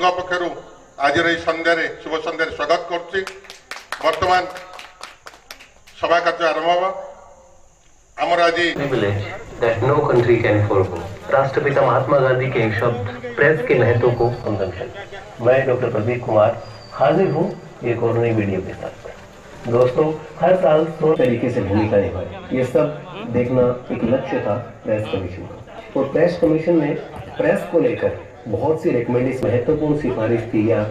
संघ पक्षर आज सन्धार शुभ सन्धार स्वागत करुच्ची। वर्तमान सभा कार्य आरंभ होगा। आमर आज नो कंट्री कैन फॉरगो राष्ट्रपिता महात्मा गांधी के शब्द प्रेस के महत्व को संरक्षण। मैं डॉक्टर प्रदीप कुमार हाजिर हूँ एक और नई वीडियो के साथ। दोस्तों, हर साल 100 तरीके से भूमिका निभाई, ये सब देखना एक लक्ष्य था प्रेस कमीशन का। और प्रेस कमीशन ने प्रेस को लेकर बहुत सी रिकमेंडेशन महत्वपूर्ण सिफारिश की या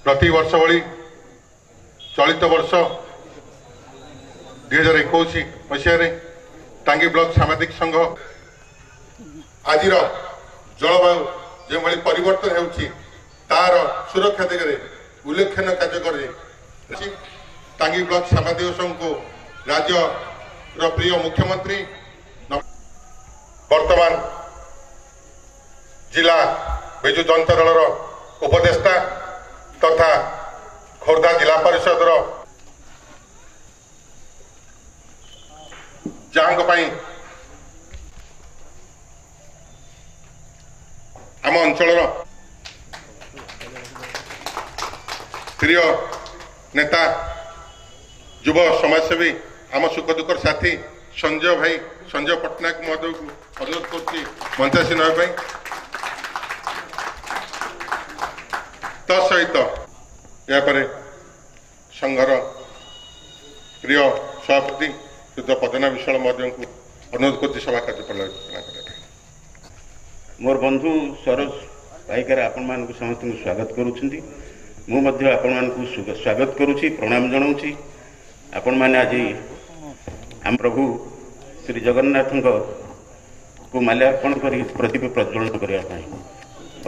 प्रति वर्ष भली चलित वर्ष 2021 मसीह टांगी ब्लॉक सामाजिक संघ आज जलवायु जो भाई परिवर्तन होउछि तार सुरक्षा दिगरे उल्लेखनीय कार्य कर टांगी ब्लॉक सामाजिक संघ को राज्य प्रिय मुख्यमंत्री वर्तमान जिला बिजु जनता दल उपदेष्टा तथा खोर्धा जिला परिषद आम अंचल प्रिय नेता युव समाजसेवी आम सुख दुखर साथी संजय भाई संजय पट्टनायक महोदय को अनुरोध कर मंचासीन होगा। तसहित यापर संघर प्रिय सभापति शुद्ध पदना विशाल महोदय को अनुरोध कर सभा कार्य परिचालना करने। मोर बंधु सरोज भाईकार आपण मान समस्त स्वागत करुँच। मुझे आपण मान स्वागत करुँच, प्रणाम जनाऊँच। आपण मैंने आज आम प्रभु श्री जगन्नाथ को माल्यार्पण कर प्रदीप प्रज्वलन करने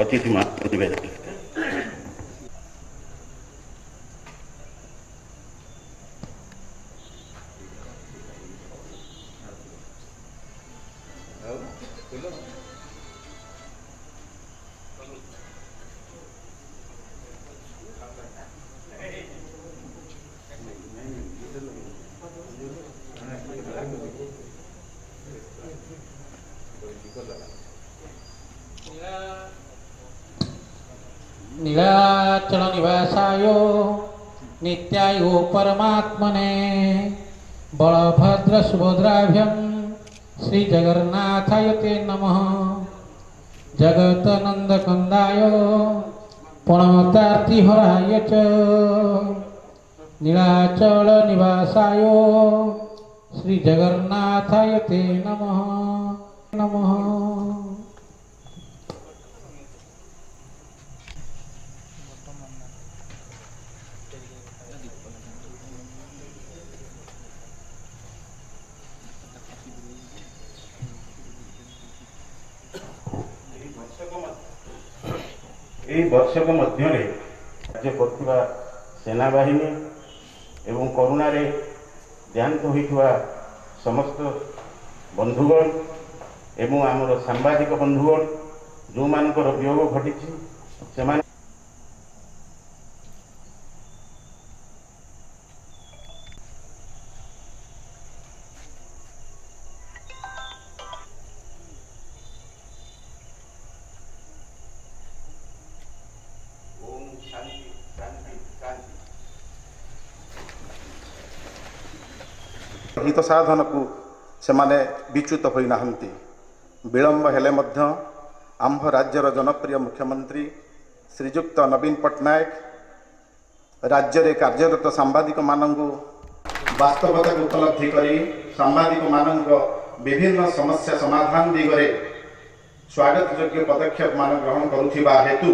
अतिथि निवेदन। नीलाचल निवासाय नित्याय परमात्मने बलभद्र सुभद्राभ्यं श्री जगन्नाथाय ते नमः। जगतनंदकंदाय प्रणतार्तिहराय च नीलाचल निवासाय श्री जगन्नाथाय ते नमः नमः। वर्षक मध्य राज्य करथिबा सेना बाहिनी एवं करुणा रे देहांत होइथिबा समस्त बंधुगण एवं आमर सांबादिक बंधुगण जो मानकर वियोग घटिछि से हित साधन को सेमाने विच्युत होई नाहंती। विलंब हेले मध्य आंभ राज्यर जनप्रिय मुख्यमंत्री श्रीजुक्त नवीन पट्टनायक राज्य रे कार्यरत सांबादिक मानंगु वास्तवता को उपलब्धि करी सांबादिक मानंगो विभिन्न समस्या समाधान दिगरे स्वागत योग्य पदक्षेप मान ग्रहण करुथिबा हेतु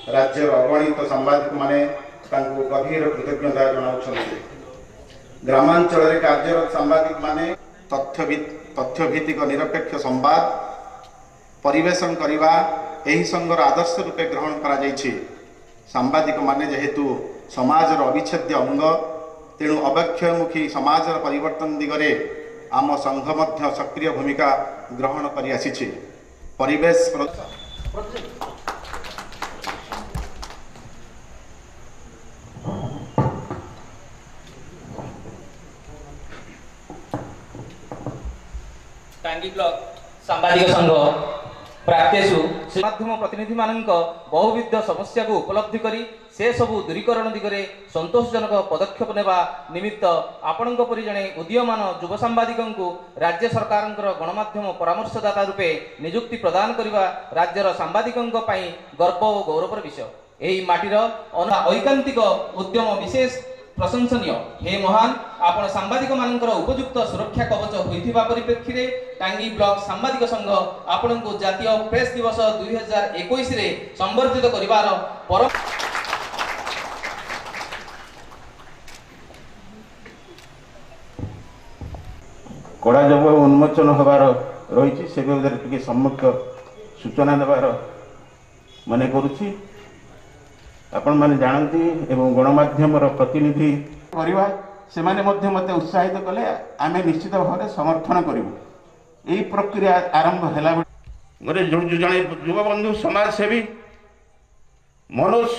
राज्यर अगणित सांबादिक माने तांको गभीर कृतज्ञता जनाउछन्ति। ग्रामांचल रे कार्यरत सांबादिक माने तथ्यभित्तिक निरपेक्ष संवाद परिवेशन करवा एही संघर आदर्श रूपे ग्रहण करा जायछि। सांबादिक माने जेहेतु समाजर अविच्छेद्य अंग तेणु अवक्षयमुखी समाजर परिवर्तन दिगरे आम संघ मध्य सक्रिय भूमिका ग्रहण करि आसिछि। परिवेश टांगी ब्लॉक सांबादिक संघ प्राप्तेषु माध्यम प्रतिनिधि मानक बहुविध समस्या को उपलब्धि करी से सबू दूरीकरण दिगरे संतोषजनक पदक्षेप नेबा निमित्त आपणक परि जणे उदीयमान युव सांबादिक राज्य सरकार गणमाध्यम परामर्शदाता रूपे नियुक्ति प्रदान करने राज्यर सांबादिक गर्व और गौरवर विषय यही माटीर ऐकांतिक उद्यम विशेष प्रशंसनीय। हे महान आपण सांबादिक मानकर उपयुक्त सुरक्षा कवच होइथिबा परिप्रेक्षी रे टांगी ब्लॉक सांबादिक संघ आपण को जातीय प्रेस दिवस 2021 रे संबर्धित करिवार पर कड़ा जब उन्मोचन होबार रही से टे सम्मुख सूचना देवार मन करुच्ची आपण मैंने जानती एवं गणमाध्यम प्रतिनिधि करवा से मत उत्साहित कले आम निश्चित भाव में समर्थन करूँ यही प्रक्रिया आरंभ है गोटे जड़े युव बंधु समाजसेवी मनोज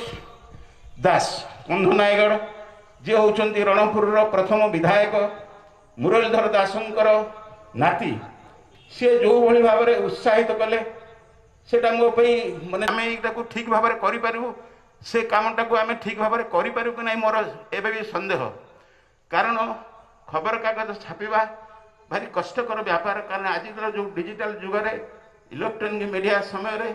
दास कंधनायगढ़ जी होती रणपुर प्रथम विधायक मुरलीधर दासंकर नाती सी जो भाई भाव में उत्साहित कले सेटा मो माने आम यहाँ ठीक भाव में करूँ से कामटा को आम ठीक भाव में करूँ कि ना मोर एवं भी सन्देह कारण खबर कागज छापा भारी कष्टकर व्यापार कारण आज जो डिजिटल जुगे इलेक्ट्रोनिक मीडिया समय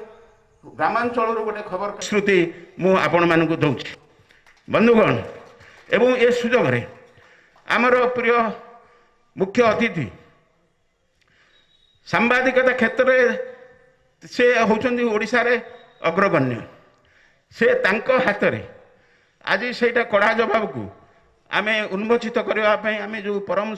ग्रामांचल गोटे खबर श्रुति मुझे दौर बंधुगण एवं ए सुजोग आमर प्रिय मुख्य अतिथि सांबादिकता क्षेत्र में से होउछन्ती ओडिशा रे अग्रगण्य से तांको हाथ रे आज सेटा कड़ा जवाब को आमे उन्मोचित करबा पई आमे जो परम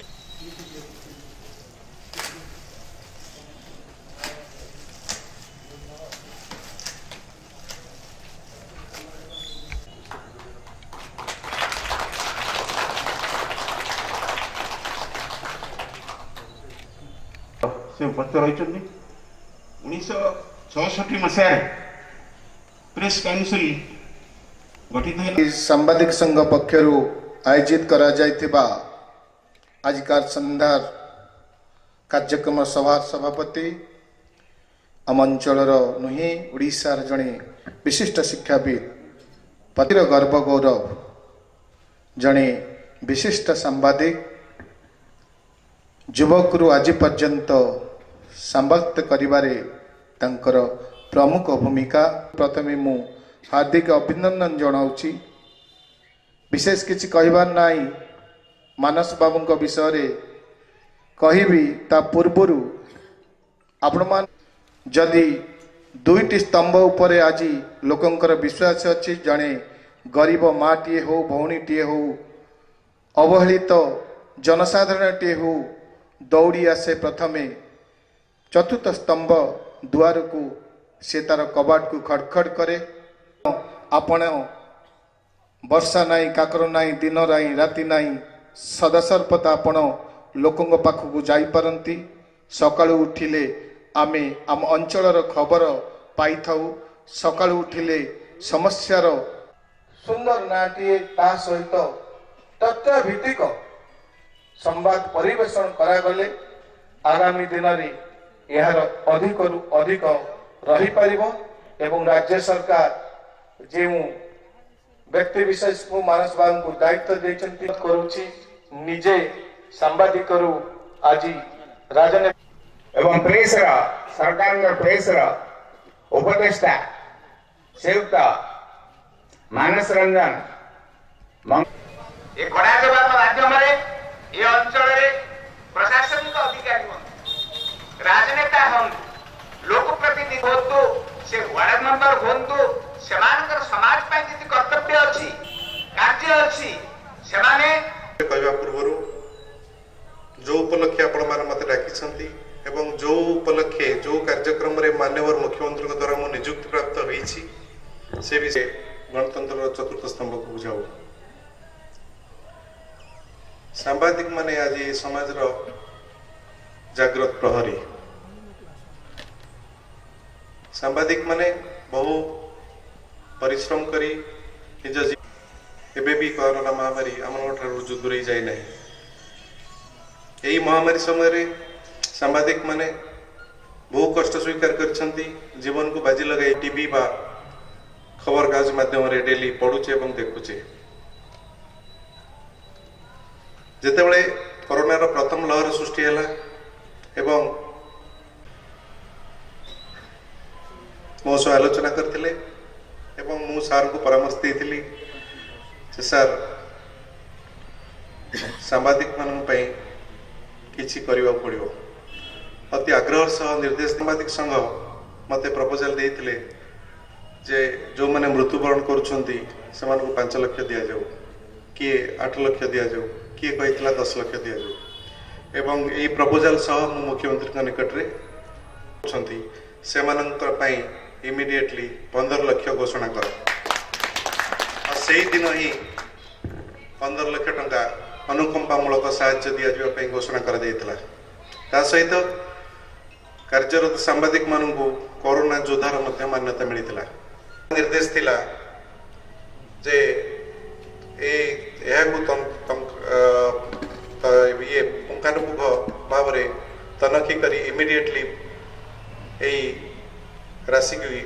से उपस्थित रही 1966 मसीह प्रेस काउंसिल गठित है सांबादिक संघ पक्षर आयोजित करा जायतिबा आजिकार संध्यार कार्यक्रम सभा सभापति आम अंचलर नुहे ओडिशार जड़े विशिष्ट शिक्षाविद पतिर गर्व गौरव जड़े विशिष्ट सांबादिक युवक आज पर्यंत संबक्त करिबारे तांकर प्रमुख भूमिका प्रथमे मु हार्दिक अभिनंदन जनाऊँगी विशेष किसी कहबार नाई मानस बाबू विषय रे कहबी ता पूर्वर आपण मान जदि दुईटी स्तंभ उपरे आज लोकंकर विश्वास अच्छी जड़े गरीब माँ टीए हो भौणी टीए हो अवहेलित जनसाधारण टीए हो दौड़ी आसे प्रथमे चतुर्थ स्तंभ दुआर को से तार कबाट को खड़खड़ करे आपण वर्षा नाई काकर नाई दिन नाई राति नाई सदासर्वदा आपण लोकों पाखक जाई पारंती सकाळु उठिले आमे आम अंचलर खबर पाई थाउ सकाळु उठिले समस्यार सुंदर नाटीए ता सहित तथ्य भित्तिक संवाद परिवेषण करागले आगामी दिन में यार अधिक रु अधिक रही पारिबो एवं राज्य सरकार जो व्यक्ति विशेष को मानस बाबू को दायित्व देचंती करूची निजे सांबादिक रु आज राजनीति एवं प्रेस सरकार प्रेस उपदेष्टा श्रीयुक्त मानस रंजन कड़ा जवाब माध्यम ये अंचल प्रशासनिक अधिकारी हूँ राजनेता हूँ लोकप्रतिनिधि हूँ से वार्ड मेंबर हूँ से समाज जी कर्तव्य अच्छी कार्य अच्छी कहवा पूर्व जो उपलक्षे आपण मैंने मत डाकी एवं जो उपलक्षे जो कार्यक्रम रे माननीय मुख्यमंत्री द्वारा मो नियुक्ति प्राप्त होती से भी गणतंत्र चतुर्थ स्तंभ को बुझाऊ सांबादिक माने आज समाज जागृत प्रहरी सांबादिक माने बहु परिश्रम करी निज एबे भी कोरोना महामारी आम दूरे जाए ना यही महामारी समय सांबादिक माने बहु कष्ट स्वीकार करछंती जीवन को बाजी लगाई टीवी बा खबर कागज माध्यम रे डेली पढुचे एवं देखुचे जेतेबेले कोरोना रो प्रथम लहर सृष्टि हैला एवं मो सह आलोचना करथिले एवं मु सार को परामर्श देथिली जे सर सांबादिक मान पई किछि करिवा पड़िबो अति आग्रह सह निर्देश सांबादिक संघ मते प्रपोजल देथिले जे जो माने मृत्युवरण करूछंती समान को 5 लाख दिया जाऊ किए 8 लाख दिया जाऊ किए कहितला 10 लाख दिया जाऊ एवं एई प्रपोजल सह मु मुख्यमंत्री का निकट रे छंती सेमानंकर पई इमिडिएटली 15 लाख घोषणा कर आ सेही दिन ही 15 लाख टंका अनुकंपामूलक साहाय्य दिया जाबा पई घोषणा कर देइतला ता सहित कार्यरत सांबादिक मानू कोरोना योद्धार मध्य मान्यता मिलता निर्देश थिला जे ये पुंखानुपुंख भाव में तनखी करी इमिडिएटली यही राशि की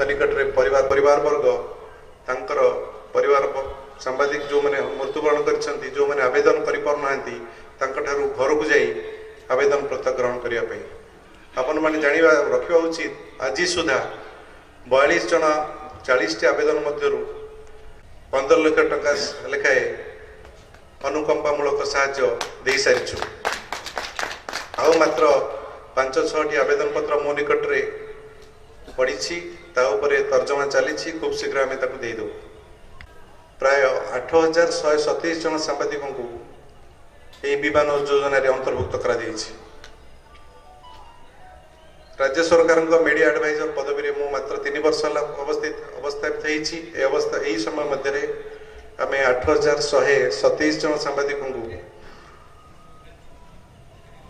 निकट में परिवार वर्ग तांकर परिवार सांबादिक जो मैंने मृत्युवरण कर जो मैंने आवेदन कर घर को जाई आवेदन प्रत्याह ग्रहण करने आपण मैंने जाना रखा उचित आज सुधा 42 जन 40 आवेदन मध्य 15 लाख टका लेखाए अनुकंपामूलक साहाय्य दे सारी आउ मात्र 5-6 आवेदन पत्र मो निकट रे पड़ी तर्जमा चली खूब शीघ्र आम देदेव प्राय 8127 जन सांबादिकों को यही विमान योजना अंतर्भुक्त करा राज्य सरकार मीडिया एडवाइजर पदवी में मु मात्र 3 वर्ष अवस्थापित यही समय मध्य आम 8127 जन सांबादिकों को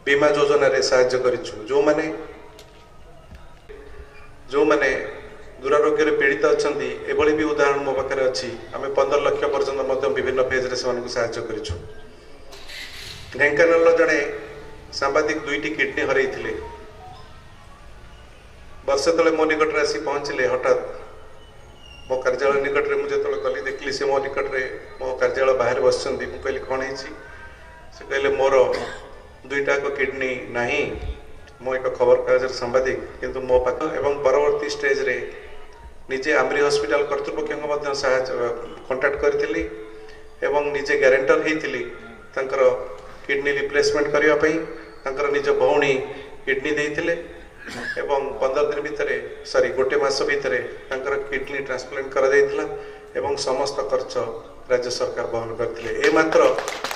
बीमा योजना रे साहाय्य करिछु जो माने दुरारोग्य पीड़ित अच्छा एभली भी उदाहरण मो पाखे अच्छी आम 15 लाख पर्यंत विभिन्न फेज रे साहाय्य करिछु ढेंकानाल जड़े सांबादिक 2टी किडनी हरई वर्षे तले मो निकट रे आसी पहुँचले हठात मो कार्यालय निकट रे मुझे तले गली देखली से मो निकट रे मो कार्यालय बाहर बसचंदी मु कहली कोन हेछि से कहले मोर 2टा किडनी नाही मो एक खबर कागज सांबादिक किंतु मो पाख एवं परवर्ती स्टेज रे निजे आमरी हॉस्पिटल कर्तृपक्ष साहाय्य कांटेक्ट करथिली एवं निजे ग्यारेंटर हेतिली तांकर किडनी रिप्लेसमेंट करिया पई तांकर निज भौणी किडनी देइथिले एवं 15 दिन भितर सॉरी गोटे मास भितर तांकर किडनी ट्रांसप्लांट करा जाइथिला एवं समस्त खर्च राज्य सरकार वहन करथिले ए मात्र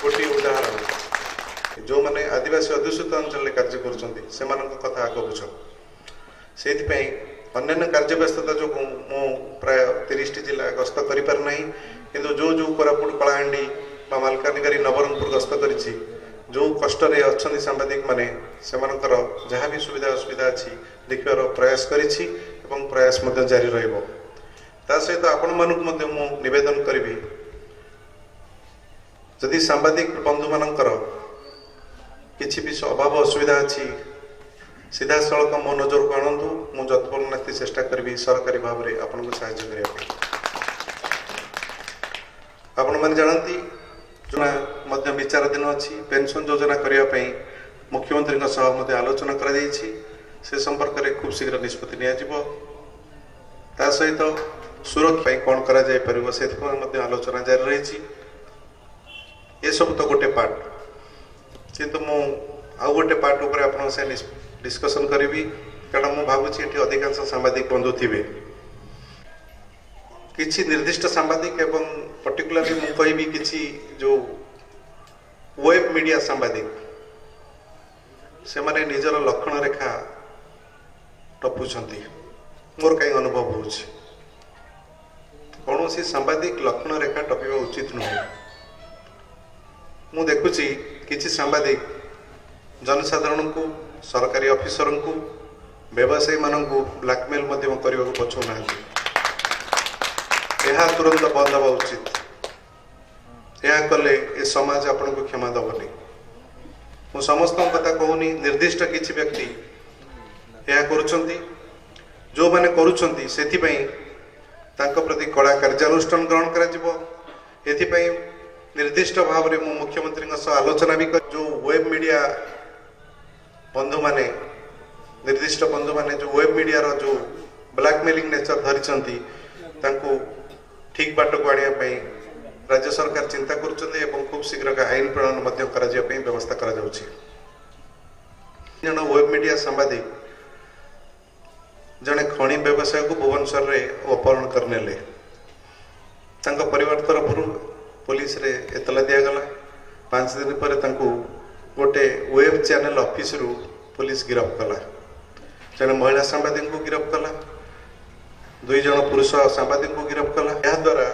गोटे उदाहरण जो माने आदिवासी अध्युषित अंचल कार्य करुछंती सेमानक कथा आग बुझ सेति पई अन्य कार्य व्यस्तता जो मु प्राय 30 जिला गस्त करि पार नाही किंतु जो जो कोरापुट कलाहांडी बा मालकानगिरी नवरंगपुर गस्त करिछि जो कष्ट रे अच्छी सांबादिक माने सेमानकर जहाँ भी सुविधा असुविधा अच्छी देखिबार प्रयास करिछि एवं प्रयास मध्य जारी रहिबो ता सहित आपण मानक मध्य मु निवेदन करिबी जदि सांबादिक बंधु मानकर किछि भी अभाव असुविधा अच्छी सीधा सड़क मो नजर को आणंतु मु जतपूर्ण चेष्टा करी सरकारी भाव में आपन को साहाय्य करने आपण मैंने जानती जो विचाराधीन अच्छी पेंशन योजना करने मुख्यमंत्री सह आलोचना कर संपर्क में खूब शीघ्र निष्पत्ति निया सहित सुरक्षा कौन करा जाय परिबो से आलोचना जारी रही ये सब तो गोटे पार्ट किंतु मु आउ गोटे पार्ट उपर आपन से डिस्कशन करी कारण मु भावुची एठी अधिकांश सांबादिक बंधु थिबे किछि निर्दिष्ट सांबादिक एवं पर्टिकुलरली मु कहबी किछि जो वेब मीडिया सांबादिक से माने निजर लक्षण रेखा टपुछंती मोर कई अनुभव होछि कौन सांबादिक लक्षण रेखा टपिबा उचित नुह मु देखुची किछि सांबादिक जनसाधारण को सरकारी ऑफिसर को व्यवसायी मान को ब्लैकमेल करने को पछुना यह तुरंत बंद हवा उचित यह कले ए समाज आपन को क्षमा दबनी मु समस्त कथा कहूनी निर्दिष्ट किसी व्यक्ति यह करुछंती जो माने करुछंती सेथिपई तांको प्रति कड़ा कार्यानुष्ठान ग्रहण करा एथिपई निर्दिष्ट भाव में मु मुख्यमंत्री सह आलोचना भी कर जो वेब मीडिया बंधु माने निर्दिष्ट बंधु माने जो वेब मीडिया रो जो ब्लैकमेलिंग नेचर धरिछंती तांको ठीक बाट को आनिया पई राज्य सरकार चिंता करुछंती एवं खूब शीघ्र का आईन प्रणयन मध्य करा जिया पई व्यवस्था करा जाउछि। जण वेब मीडिया सांबादिक जड़े खणी व्यवसाय को भुवनेश्वर रे अपहरण करनेले परिवार तरफ पुलिस रे एतला दिया गला। 5 दिन पर गोटे वेब चैनल ऑफिस रु पुलिस गिरफ्त कला। जड़े महिला सांबादिक को गिरफ्त कला। 2 जन पुरुष सांबादिक को गिरफ्त कला। यह द्वारा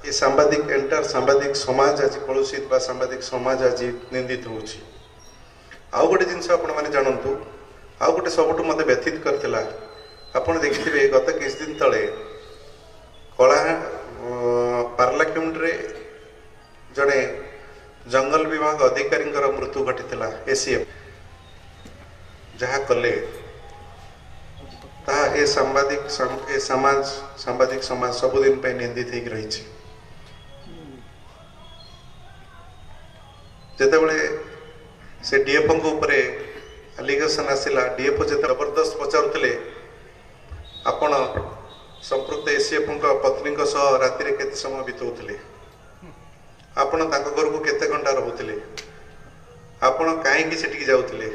ये सांबादिक एंटायर सांबादिक समाज आज कलुषित बा सांबादिक समाज आज निंदित होउछि। आउ गोटे जिनस आपण माने जानंतु आउ गोटे सबटु मते व्यथित करथिला आपण देखिथिबे गत किछ दिन तळे कला पार्लाकेमुंड रे जड़े जंगल विभाग अधिकारी मृत्यु घटी एसीएफ जहाँ कले ए सांबादिक सांबादिक समाज सबुदिन पे निंदित हो रही। जेतेबेले से डीएफओ ऊपर एलिगेशन आसिला डीएफओ जो जबरदस्त पचारुले आपण संपृक्त एसीएफ पत्नी सह राति केते समय बिताउले आपण घर को केते घंटा रोते आपण कहीं सेठी जाऊले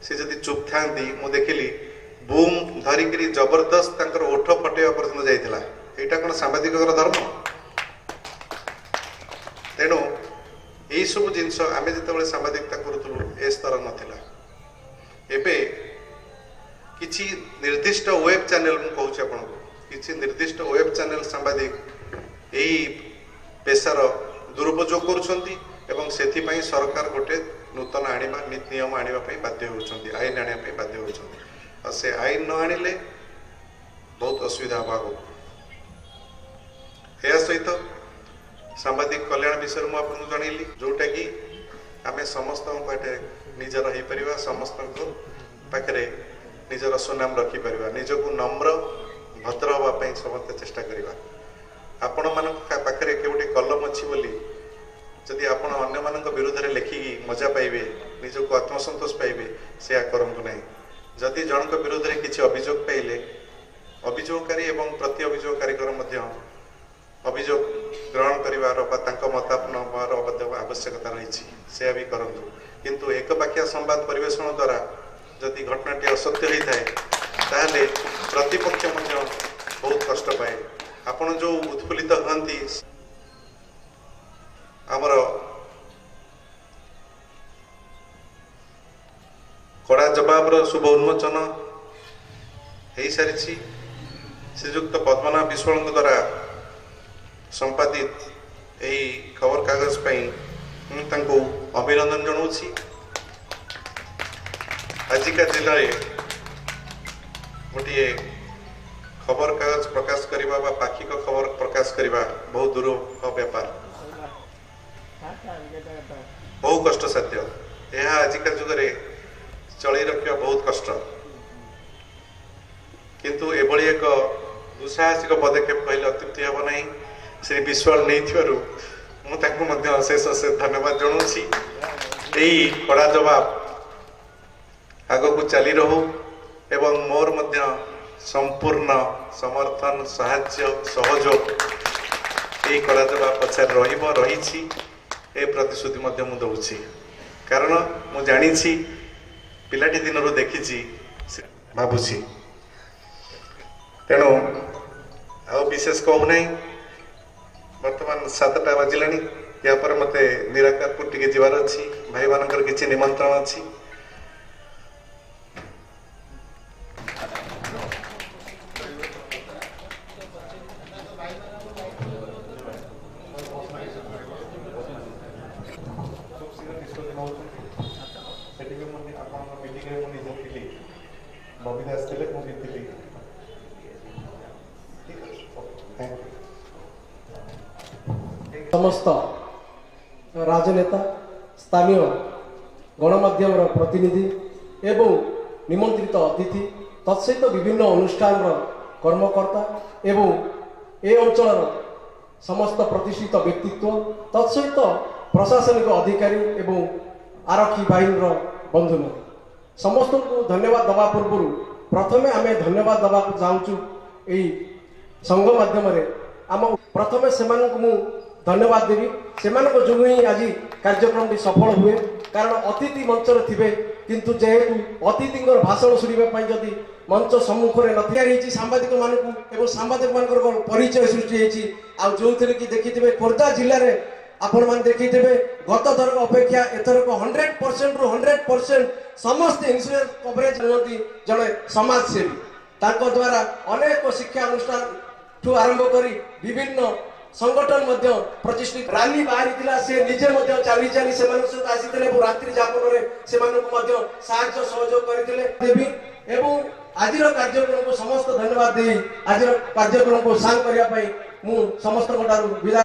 सी जदि चुप था मु देखिली बूम धरिकी जबरदस्त ओठ फटेवा पर्यंत जाइला। एटा कौन सांबादिक धर्म? तेणु यही सब जिनस आम जो सांबादिकता करूँ ए स्तर नाला एबे किछि निर्दिष्ट वेब चैनल मु कहूँ आपन को किछि निर्दिष्ट वेब चैनल सांबादिक यही पेशार दुरुपयोग करुछंती एवं सेथिपई सरकार गोटे नूतन आनिबा नीति नियम आनिबा पई बाध्य होउछंती आईन आनिबा पई बाध्य होउछंती आ से आईन न आनिले बहुत असुविधा होबा। या सहित सांबादिक कल्याण विषय मु आपन जणैली जोटा कि आमे समस्त पाटे निजर हे परिबा समस्त को पाखरे निजर सुनाम रखी परिबा निजको नम्र भद्र होबा पई समस्त चेष्टा करिबा। आपण मान पाखे केवटे कलम अच्छी बोली जदि आपण अन्य मान विरुद्ध में लेखिकी मजा पाइबे निजक आत्मसंतोष पाइबे से करंतु नहीं। जदि जनक विरुद्ध में किसी अभियोग पाइले अभियोगकारी एवं प्रति अभियोगकारी अभियोग ग्रहण करिवार मतापनर आवश्यकता रही से भी करंतु। किंतु एकपाखिया संवाद परिवेषण द्वारा जदि घटनाटी असत्य होता है ताहले प्रतिपक्ष बहुत कष्ट पाए। आपण जो उत्फुल्लित हंती आमर कड़ा जवाब शुभ उन्मोचन हो सारी श्रीजुक्त पद्मनाभ विश्वाल द्वारा संपादित यही खबर कागज मुझे अभिनंदन जनाऊँ। आजिका जिले में गोटे खबर कागज प्रकाश करवा बा पाक्षिक खबर प्रकाश करवा बहुत दूर व्यापार बहुत कष्ट साध्य। यह आजिका जुगरे चल रखा बहुत कष्ट। किंतु एभली एक दुस्साहसिक पदक्षेप कहले अत्युक्ति हेब नहीं। श्री विश्वाल नहीं अशेष अशेष धन्यवाद जनाऊँगी। यही कड़ा जवाब आग को चली रहू एवं मोर मध्य संपूर्ण समर्थन साहाय्य सहयोग यही कड़ा जवाब पछार रही प्रतिश्रुति दूची। कारण मु जानी पिलाटी दिन देखी भावुची तेणु आ विशेष कहूना। बर्तमान 7टा बाजिला या पर मते निराकारपुर टिके जीवार अच्छी भाई मानकर किछि निमंत्रण अच्छी। समस्त राजनेता स्थानीय गणमाध्यम प्रतिनिधि एवं निमंत्रित अतिथि तत्सहित विभिन्न अनुष्ठान कर्मकर्ता एवं ए अंचल समस्त प्रतिष्ठित व्यक्तित्व तत्सहित प्रशासनिक अधिकारी एवं आरक्षी बाहिनी बंधु समस्त को धन्यवाद दवा पूर्व प्रथमे आम धन्यवाद दवा चाहूँ यही संघ माध्यम आम प्रथमे से धन्यवाद देवी से जो ही आज कार्यक्रम सफल हुए कारण अतिथि मंच थे किंतु जेहेतु अतिथि भाषण शुणा जदि मंच सम्मुखें नही सांबादिक मानू सांबादिक मान परिचय सृष्टि जो थे कि देखिए खोर्धा जिले में आपण मैंने देखिए गत थर अपेक्षा एथरक 100% रू 100% समस्त इंश्योरेंस कवरेज होती जड़े समाजसेवी द्वारा अनेक शिक्षा अनुष्ठान ठू आरंभ कर विभिन्न संगठन प्रतिष्ठित रैली बाहरी से निजे चली चली से आसी रात्रि जापन में साहाय्य सहयोग करते आज कार्यक्रम को समस्त धन्यवाद दे आज कार्यक्रम को सांग करने समस्त विदा।